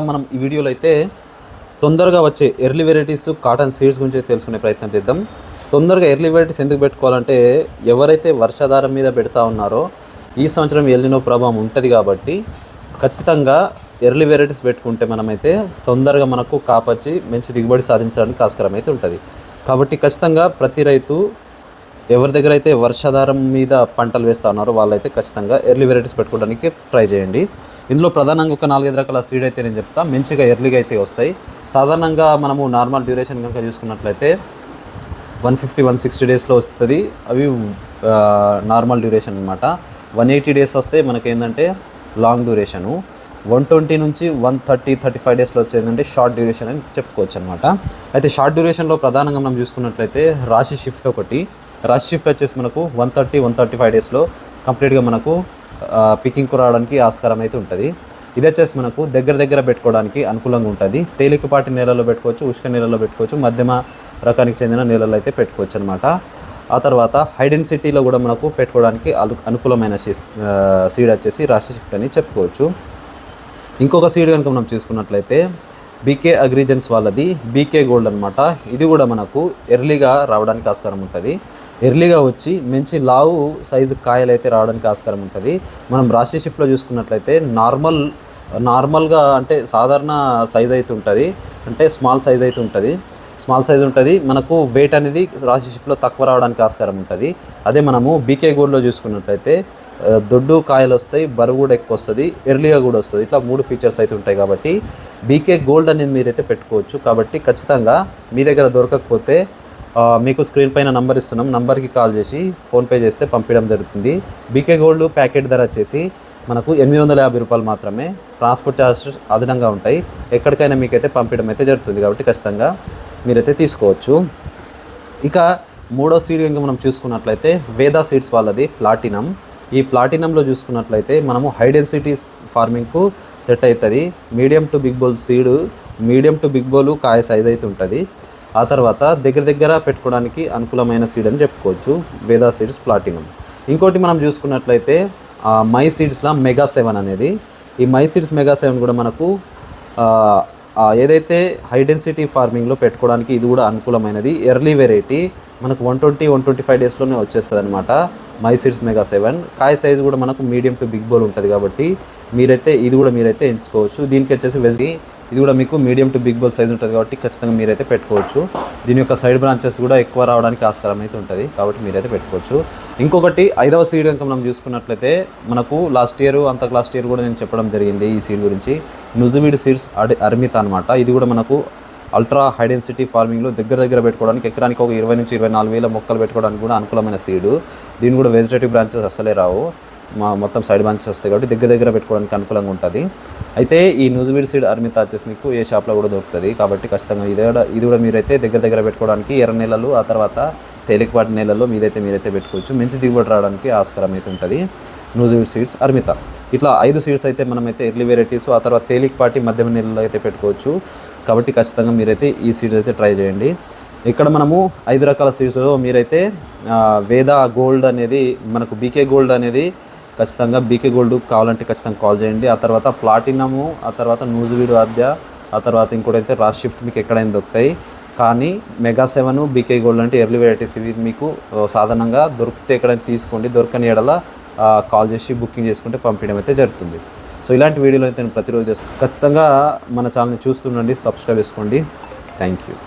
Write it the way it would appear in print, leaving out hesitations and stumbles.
మనం ఈ వీడియోలో అయితే తొందరగా వచ్చే ఎర్లీ వెరైటీస్ కాటన్ సీడ్స్ గురించి తెలుసుకునే ప్రయత్నం చేద్దాం. తొందరగా ఎర్లీ వెరైటీస్ ఎందుకు పెట్టుకోవాలంటే ఎవరైతే వర్షాధారం మీద పెడతా ఉన్నారో ఈ సంవత్సరం ఎల్నినో ప్రభావం ఉంటుంది కాబట్టి ఖచ్చితంగా ఎర్లీ వెరైటీస్ పెట్టుకుంటే మనమైతే తొందరగా మనకు కాపచ్చి మంచి దిగుబడి సాధించడానికి ఆస్కారం అయితే ఉంటుంది. కాబట్టి ఖచ్చితంగా ప్రతి రైతు ఎవరి దగ్గర అయితే వర్షాధారం మీద పంటలు వేస్తూ ఉన్నారో వాళ్ళైతే ఖచ్చితంగా ఎర్లీ వెరైటీస్ పెట్టుకోవడానికి ట్రై చేయండి. ఇందులో ప్రధానంగా ఒక 4-5 రకాల సీడ్ అయితే నేను చెప్తా, మంచిగా ఎర్లీగా అయితే వస్తాయి. సాధారణంగా మనము నార్మల్ డ్యూరేషన్ కనుక చూసుకున్నట్లయితే 150-160 డేస్లో వస్తుంది. అవి నార్మల్ డ్యూరేషన్ అనమాట. 180 డేస్ వస్తే మనకేంటంటే లాంగ్ డ్యూరేషను. 120 నుంచి 130-35 డేస్లో వచ్చేదంటే షార్ట్ డ్యూరేషన్ అని చెప్పుకోవచ్చు అనమాట. అయితే షార్ట్ డ్యూరేషన్లో ప్రధానంగా మనం చూసుకున్నట్లయితే రాశి షిఫ్ట్ ఒకటి. రాశి షిఫ్ట్ వచ్చేసి మనకు 130-135 డేస్లో కంప్లీట్గా మనకు పికింగ్కు రావడానికి ఆస్కారం అయితే ఉంటుంది. ఇది వచ్చేసి మనకు దగ్గర పెట్టుకోవడానికి అనుకూలంగా ఉంటుంది. తేలికపాటి నేలలో పెట్టుకోవచ్చు, ఉష్క నేలలో పెట్టుకోవచ్చు, మధ్యమ రకానికి చెందిన నేలలో అయితే పెట్టుకోవచ్చు అనమాట. ఆ తర్వాత హై డెన్సిటీలో కూడా మనకు పెట్టుకోవడానికి అనుకూలమైన సీడ్ వచ్చేసి రాశి షిఫ్ట్ అని చెప్పుకోవచ్చు. ఇంకొక సీడ్ కనుక మనం చూసుకున్నట్లయితే బీకే అగ్రిజెన్స్ వాళ్ళది బీకే గోల్డ్ అనమాట. ఇది కూడా మనకు ఎర్లీగా రావడానికి ఆస్కారం ఉంటుంది. ఎర్లీగా వచ్చి మంచి లావు సైజు కాయలు అయితే రావడానికి ఆస్కారం ఉంటుంది. మనం రాశి షిఫ్ట్లో చూసుకున్నట్లయితే నార్మల్గా అంటే సాధారణ సైజ్ అయితే ఉంటుంది, అంటే స్మాల్ సైజ్ అయితే ఉంటుంది. స్మాల్ సైజ్ ఉంటుంది. మనకు వెయిట్ అనేది రాశి షిఫ్ట్లో తక్కువ రావడానికి ఆస్కారం ఉంటుంది. అదే మనము బీకే గోల్డ్లో చూసుకున్నట్లయితే దొడ్డు కాయలు వస్తాయి, బరువు కూడా ఎక్కువ వస్తుంది, ఎర్లీగా కూడా వస్తుంది. ఇట్లా 3 ఫీచర్స్ అయితే ఉంటాయి. కాబట్టి బీకే గోల్డ్ అనేది మీరైతే పెట్టుకోవచ్చు. కాబట్టి ఖచ్చితంగా మీ దగ్గర దొరకకపోతే మీకు స్క్రీన్ పైన నంబర్ ఇస్తున్నాం, నంబర్కి కాల్ చేసి ఫోన్పే చేస్తే పంపించడం జరుగుతుంది. బీకే గోల్డ్ ప్యాకెట్ ధర వచ్చేసి మనకు 850 రూపాయలు మాత్రమే. ట్రాన్స్పోర్ట్ ఛార్జెస్ అదనంగా ఉంటాయి. ఎక్కడికైనా మీకైతే పంపించడం అయితే జరుగుతుంది. కాబట్టి ఖచ్చితంగా మీరైతే తీసుకోవచ్చు. ఇక మూడో సీడ్ కనుక మనం చూసుకున్నట్లయితే వేదా సీడ్స్ వాళ్ళది ప్లాటినం. ఈ ప్లాటినంలో చూసుకున్నట్లయితే మనము హై డెన్సిటీ ఫార్మింగ్కు సెట్ అవుతుంది. Medium to big boll seed, medium to big boll కాయ సైజ్ అయితే ఉంటుంది. ఆ తర్వాత దగ్గర పెట్టుకోవడానికి అనుకూలమైన సీడ్ అని చెప్పుకోవచ్చు వేదా సీడ్స్ ప్లాటినం. ఇంకోటి మనం చూసుకున్నట్లయితే మై సీడ్స్లో మెగా 7 అనేది. ఈ మై సీడ్స్ మెగా 7 కూడా మనకు ఏదైతే హై డెన్సిటీ ఫార్మింగ్లో పెట్టుకోవడానికి ఇది కూడా అనుకూలమైనది. ఎర్లీ వెరైటీ మనకు 120-125 డేస్లోనే వచ్చేస్తుంది అనమాట. మై సీడ్స్ మెగా 7 కాయ సైజు కూడా మనకు మీడియం టు బిగ్ బోల్ ఉంటుంది. కాబట్టి ఇది కూడా మీరైతే ఎంచుకోవచ్చు. దీనికి వచ్చేసి ఇది కూడా మీకు medium to big bowl size ఉంటుంది. కాబట్టి ఖచ్చితంగా మీరైతే పెట్టుకోవచ్చు. దీని యొక్క సైడ్ బ్రాంచెస్ కూడా ఎక్కువ రావడానికి ఆస్కారం అయితే ఉంటుంది. కాబట్టి మీరైతే పెట్టుకోవచ్చు. ఇంకొకటి 5వ సీడ్ కనుక మనం చూసుకున్నట్లయితే మనకు లాస్ట్ ఇయర్ కూడా నేను చెప్పడం జరిగింది ఈ సీడ్ గురించి. నుజువీడ్ సీడ్స్ అర్మిత అనమాట. ఇది కూడా మనకు అల్ట్రా హై డెన్సిటీ ఫార్మింగ్లో దగ్గర పెట్టుకోవడానికి ఎకరానికి ఒక 20-24 వేల మొక్కలు పెట్టుకోవడానికి కూడా అనుకూలమైన సీడు. దీని కూడా వెజిటేటివ్ బ్రాంచెస్ అసలే రావు, మొత్తం సైడ్ బ్రాంచెస్ వస్తాయి. కాబట్టి దగ్గర పెట్టుకోవడానికి అనుకూలంగా ఉంటుంది. అయితే ఈ నుజువీడ్ సీడ్ అర్మిత వచ్చేసి మీకు ఏ షాప్లో కూడా దొరుకుతుంది. కాబట్టి ఖచ్చితంగా ఇది కూడా మీరైతే దగ్గర పెట్టుకోవడానికి ఎర్ర నేలలు, ఆ తర్వాత తేలికపాటి నేలల్లో మీరైతే పెట్టుకోవచ్చు. మంచి దిగుబడి రావడానికి ఆస్కారం అయితే ఉంటుంది. నుజువీడ్ సీడ్స్ అర్మిత ఇట్లా 5 సీడ్స్ అయితే మనమైతే ఎర్లీ వెరైటీస్, ఆ తర్వాత తేలికపాటి మధ్యమ నేలల్లో అయితే పెట్టుకోవచ్చు. కాబట్టి ఖచ్చితంగా మీరైతే ఈ సీడ్స్ అయితే ట్రై చేయండి. ఇక్కడ మనము 5 రకాల సీడ్స్లో మీరైతే వేదా గోల్డ్ అనేది మనకు బీకే గోల్డ్ అనేది ఖచ్చితంగా బీకే గోల్డ్ కావాలంటే ఖచ్చితంగా కాల్ చేయండి. ఆ తర్వాత ప్లాటినము, ఆ తర్వాత నుజువీడ్ ఆద్య, ఆ తర్వాత ఇంకోటైతే రాశి షిఫ్ట్ మీకు ఎక్కడైనా దొరుకుతాయి. కానీ మెగా 7 బీకే గోల్డ్ అంటే ఎర్లీ వెరైటీస్ ఇవి మీకు సాధారణంగా దొరికితే ఎక్కడైనా తీసుకోండి. దొరకని ఎడల కాల్ చేసి బుకింగ్ చేసుకుంటే పంపించడం అయితే జరుగుతుంది. సో ఇలాంటి వీడియోలు అయితే నేను ప్రతిరోజు ఖచ్చితంగా మన ఛానల్ని చూస్తుండండి, సబ్స్క్రైబ్ చేసుకోండి. Thank you.